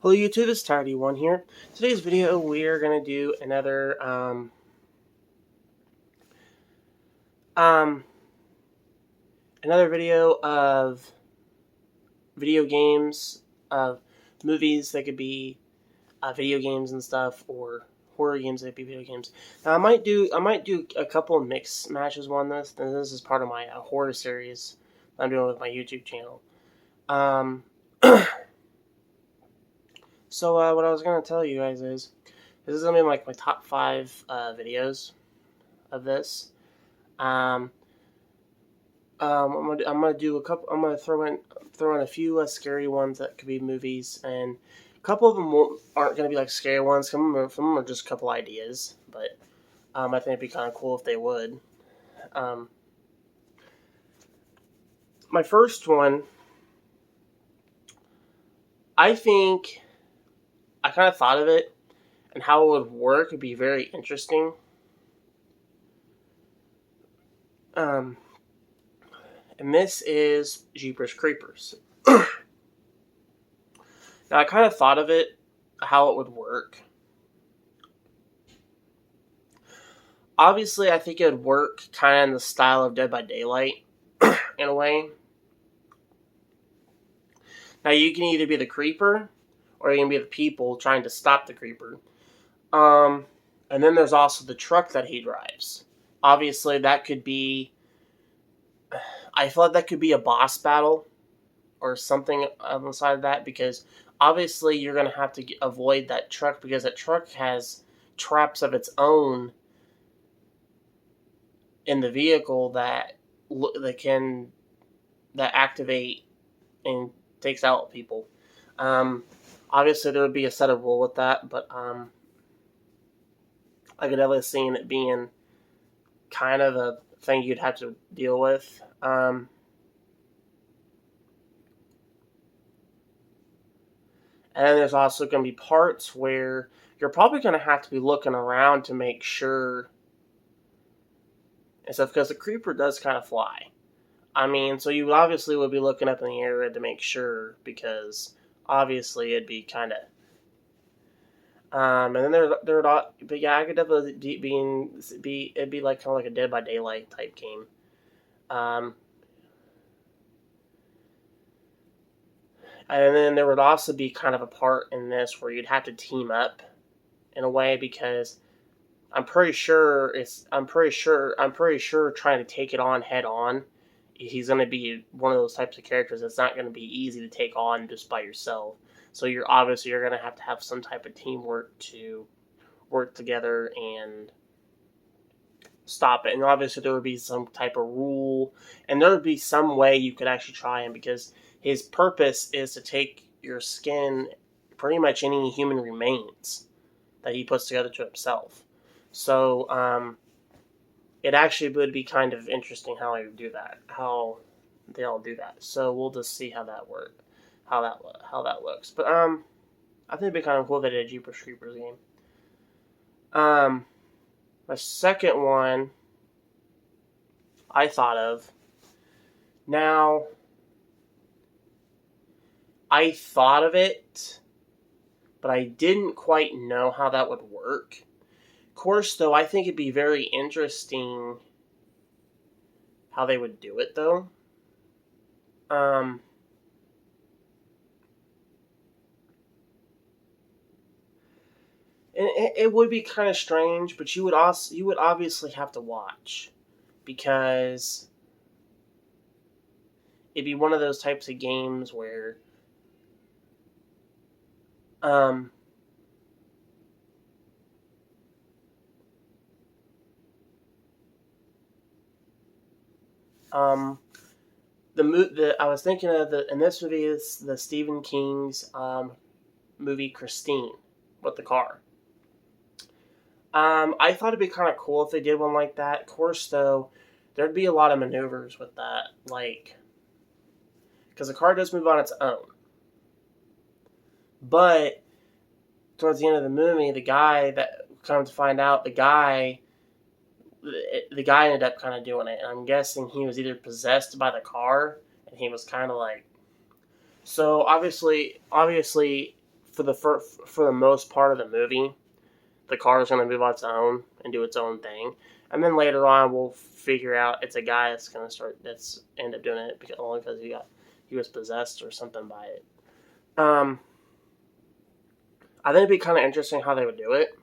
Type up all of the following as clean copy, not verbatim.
Hello YouTube, it's Tidy1 here. Today's video we are going to do um, another video of video games, of movies that could be video games and stuff, or horror games that could be video games. Now I might do a couple of mix matches on this, and this is part of my horror series that I'm doing with my YouTube channel. So what I was going to tell you guys is, this is going to be like my top 5 videos of this. I'm gonna do a couple. I'm gonna throw in a few scary ones that could be movies, and a couple of them aren't gonna be like scary ones. Some of them are just a couple ideas, but I think it'd be kind of cool if they would. Um, my first one, I think I kind of thought of it and how it would work would be very interesting. And this is Jeepers Creepers. Now, I kind of thought of it, how it would work. Obviously, I think it would work kind of in the style of Dead by Daylight, in a way. Now, you can either be the creeper, or you can be the people trying to stop the creeper. And then there's also the truck that he drives. Obviously, that could be... I feel like that could be a boss battle, or something on the side of that, because obviously you're going to have to avoid that truck, because that truck has traps of its own in the vehicle that activate and takes out people. Obviously, there would be a set of rule with that, but I could definitely see it being kind of a thing you'd have to deal with. And then there's also going to be parts where you're probably going to have to be looking around to make sure and stuff, because the creeper does kind of fly. I mean, so you obviously would be looking up in the area to make sure, because obviously it'd be kind of... and then but yeah, I could definitely it'd be like kind of like a Dead by Daylight type game. And then there would also be kind of a part in this where you'd have to team up in a way, because I'm pretty sure trying to take it on head on, he's going to be one of those types of characters that's not going to be easy to take on just by yourself. So you're going to have some type of teamwork to work together and stop it. And obviously there would be some type of rule, and there would be some way you could actually try him, because his purpose is to take your skin, pretty much any human remains that he puts together to himself. So it actually would be kind of interesting how they do that, how they all do that. So we'll just see how that works, how that looks. But I think it'd be kind of cool that they did a Jeepers Creepers game. My second one I thought of. Now, I thought of it, but I didn't quite know how that would work. Of course, though, I think it'd be very interesting how they would do it, though. It would be kind of strange, but you would obviously have to watch, because it'd be one of those types of games where I was thinking of in this movie is the Stephen King's movie Christine with the car. I thought it'd be kind of cool if they did one like that. Of course, though, there'd be a lot of maneuvers with that, like, because the car does move on its own. But towards the end of the movie, the guy that come to find out, the guy ended up kind of doing it, and I'm guessing he was either possessed by the car, and he was kind of like... So obviously, for the most part of the movie, the car is going to move on its own and do its own thing, and then later on we'll figure out it's a guy that's end up doing it only because he was possessed or something by it. I think it'd be kind of interesting how they would do it,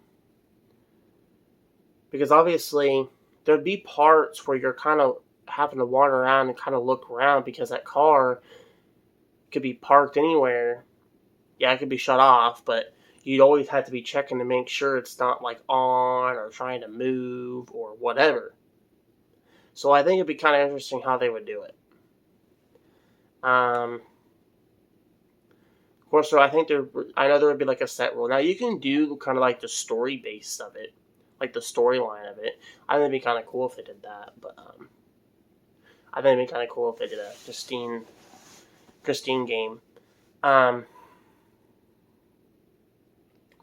because obviously there'd be parts where you're kind of having to wander around and kind of look around, because that car could be parked anywhere. Yeah, it could be shut off, but you'd always have to be checking to make sure it's not like on or trying to move or whatever. So I think it'd be kind of interesting how they would do it. Of course, so I know there would be like a set rule. Now you can do kind of like the story base of it, like the storyline of it. I think it'd be kind of cool if they did that, but I think it'd be kind of cool if they did a Christine game.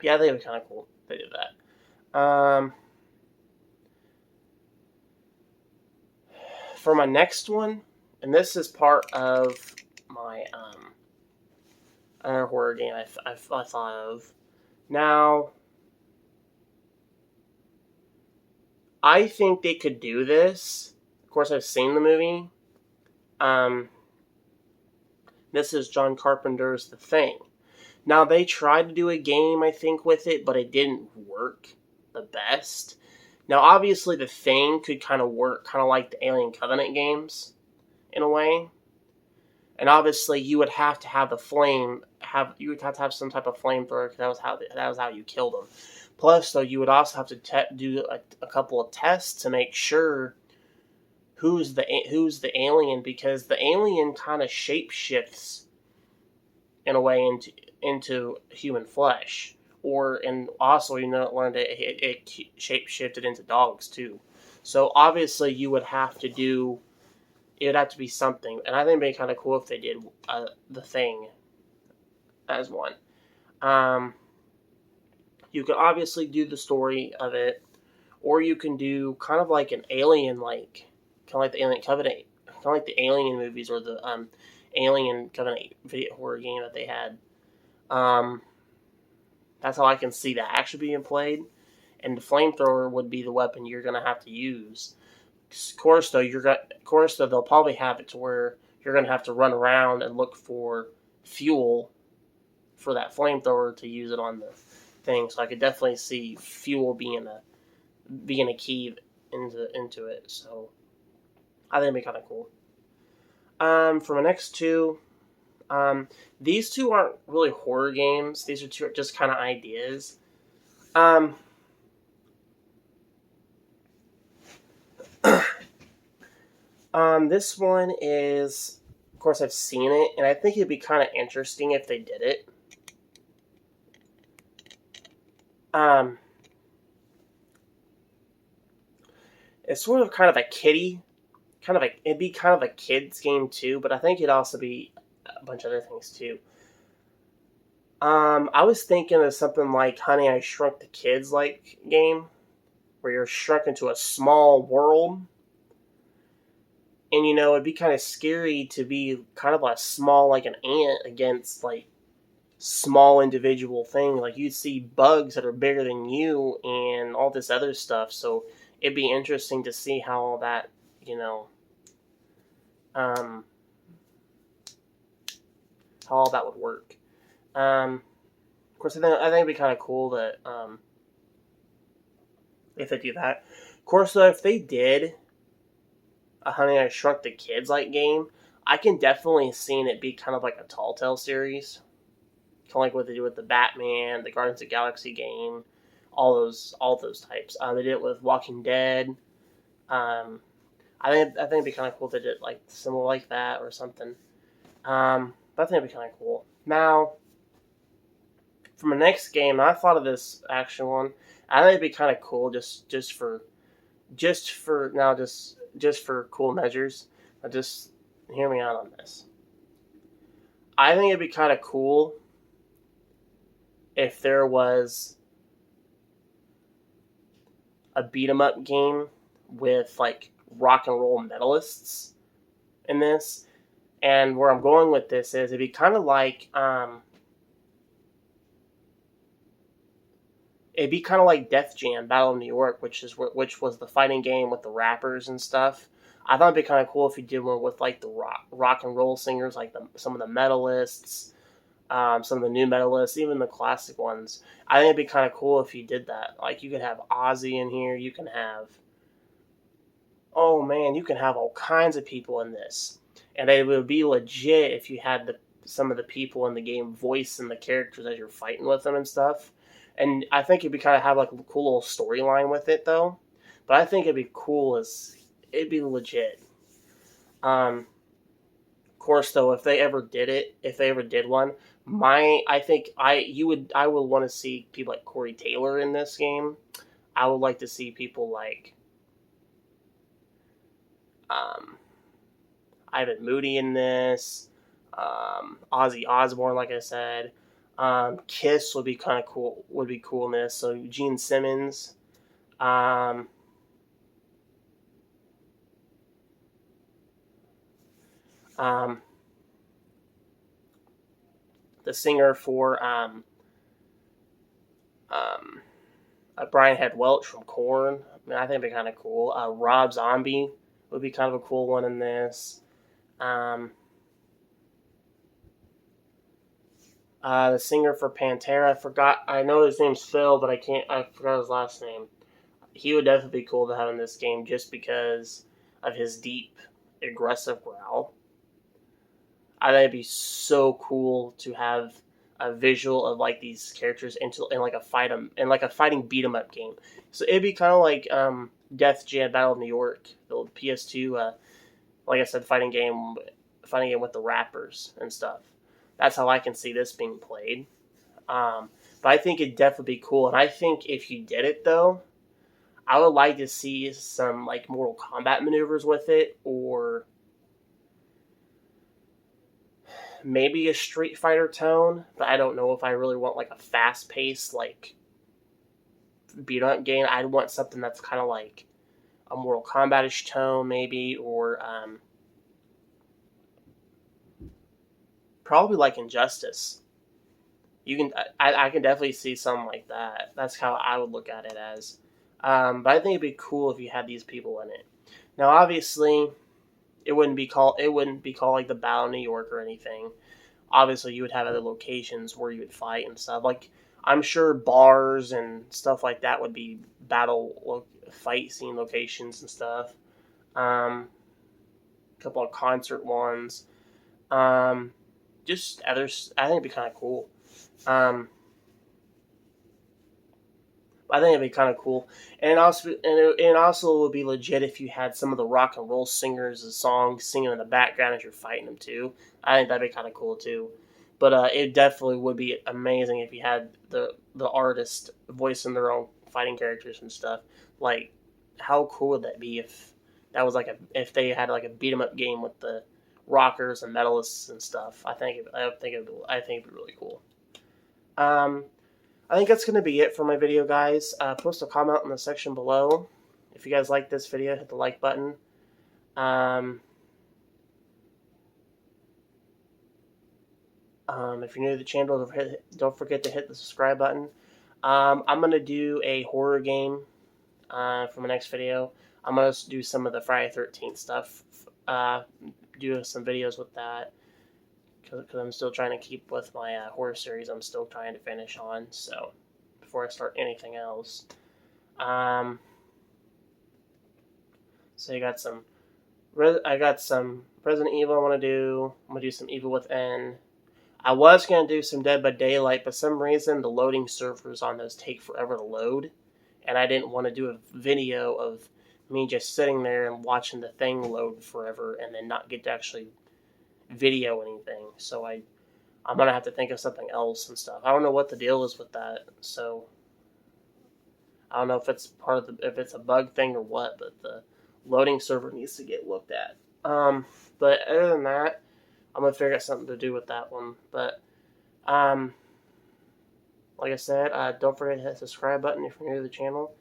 Yeah, I think it'd be kind of cool if they did that. For my next one, and this is part of my another horror game I thought of. Now, I think they could do this. Of course, I've seen the movie. This is John Carpenter's The Thing. Now, they tried to do a game, I think, with it, but it didn't work the best. Now, obviously, The Thing could kind of work kind of like the Alien Covenant games, in a way. And obviously, you would have to have you would have to have some type of flamethrower, because that was how you killed them. Plus, though, you would also have to do a couple of tests to make sure who's the alien, because the alien kind of shapeshifts in a way into human flesh, and also learned it shapeshifted into dogs too. So obviously, it would have to be something, and I think it'd be kind of cool if they did The Thing as one. You could obviously do the story of it, or you can do kind of like an Alien, kind of like the Alien Covenant, kind of like the Alien movies, or the Alien Covenant video horror game that they had. That's how I can see that actually being played, and the flamethrower would be the weapon you're gonna have to use. Of course, though, they'll probably have it to where you're gonna have to run around and look for fuel for that flamethrower to use it on the thing. So I could definitely see fuel being a key into it. So I think it'd be kind of cool. For my next two, these two aren't really horror games. These are just kind of ideas. This one is, of course, I've seen it, and I think it'd be kind of interesting if they did it. It's sort of kind of a kiddie, it'd be kind of a kid's game too, but I think it'd also be a bunch of other things too. I was thinking of something like Honey, I Shrunk the Kids game, where you're shrunk into a small world. And, it'd be kind of scary to be kind of like small, like an ant, against, like, small individual things. Like, you'd see bugs that are bigger than you and all this other stuff. So, it'd be interesting to see how all that, how all that would work. Of course, I think it'd be kind of cool that, if they do that. Of course, though, if they did a Honey, I Shrunk the Kids game, I can definitely see it be kind of like a Telltale series. Kind of like what they do with the Batman, the Guardians of the Galaxy game, all those types. They did it with Walking Dead. I think it'd be kind of cool if they did similar like that or something. But I think it'd be kind of cool. Now, for my next game, I thought of this action one. I think it'd be kind of cool just for cool measures. Just hear me out on this. I think it'd be kind of cool if there was a beat 'em up game with rock and roll medalists in this. And where I'm going with this is it'd be kind of like It'd be kind of like Def Jam Battle of New York, which was the fighting game with the rappers and stuff. I thought it'd be kind of cool if you did one with like the rock and roll singers, like some of the medalists, some of the new medalists, even the classic ones. I think it'd be kind of cool if you did that. Like you could have Ozzy in here. You can have, oh man, you can have all kinds of people in this, and it would be legit if you had some of the people in the game voicing the characters as you're fighting with them and stuff. And I think it'd be kind of have like a cool little storyline with it though. But I think it'd be cool as it'd be legit. Of course though, if they ever did one, I would want to see people like Corey Taylor in this game. I would like to see people like um, Ivan Moody in this, Ozzy Osbourne, like I said. Kiss would be kind of cool. Would be cool in this. So Gene Simmons. Um, um, the singer for um, Brian Head Welch from Korn. I mean, I think it'd be kind of cool. Rob Zombie would be kind of a cool one in this. Um, the singer for Pantera, I forgot. I know his name's Phil, but I forgot his last name. He would definitely be cool to have in this game just because of his deep, aggressive growl. I think it'd be so cool to have a visual of like these characters in like a fighting beat 'em up game. So it'd be kind of like Death Jam Battle of New York, the old PS2. Like I said, fighting game with the rappers and stuff. That's how I can see this being played. But I think it'd definitely be cool, and I think if you did it though, I would like to see some like Mortal Kombat maneuvers with it, or maybe a Street Fighter tone. But I don't know if I really want like a fast paced like beat up game. I'd want something that's kind of like a Mortal Kombat-ish tone, maybe, or probably like Injustice. I can definitely see something like that. That's how I would look at it as. But I think it'd be cool if you had these people in it. Now, obviously, it wouldn't be called like the Battle of New York or anything. Obviously, you would have other locations where you would fight and stuff. Like I'm sure bars and stuff like that would be fight scene locations and stuff. A couple of concert ones. Um, just others. I think it'd be kind of cool. Um, I think it'd be kind of cool, and also would be legit if you had some of the rock and roll singers' songs singing in the background as you're fighting them too. I think that'd be kind of cool too. But it definitely would be amazing if you had the artist voicing their own fighting characters and stuff. Like, how cool would that be if that was if they had like a beat 'em up game with the rockers and metalists and stuff? I think it'd be really cool. Um, I think that's going to be it for my video, guys. Post a comment in the section below. If you guys like this video, hit the like button. If you're new to the channel, don't forget to hit the subscribe button. I'm going to do a horror game for my next video. I'm going to do some of the Friday 13th stuff. Do some videos with that. Because I'm still trying to keep with my horror series I'm still trying to finish on, so before I start anything else. So I got some Resident Evil I want to do. I'm going to do some Evil Within. I was going to do some Dead by Daylight, but for some reason the loading servers on those take forever to load, and I didn't want to do a video of me just sitting there and watching the thing load forever and then not get to actually video anything. So I'm gonna have to think of something else and stuff. I don't know what the deal is with that, so I don't know if it's if it's a bug thing or what, but the loading server needs to get looked at. But other than that, I'm gonna figure out something to do with that one. But like I said, don't forget to hit the subscribe button if you're new to the channel,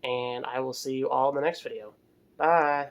and I will see you all in the next video. Bye.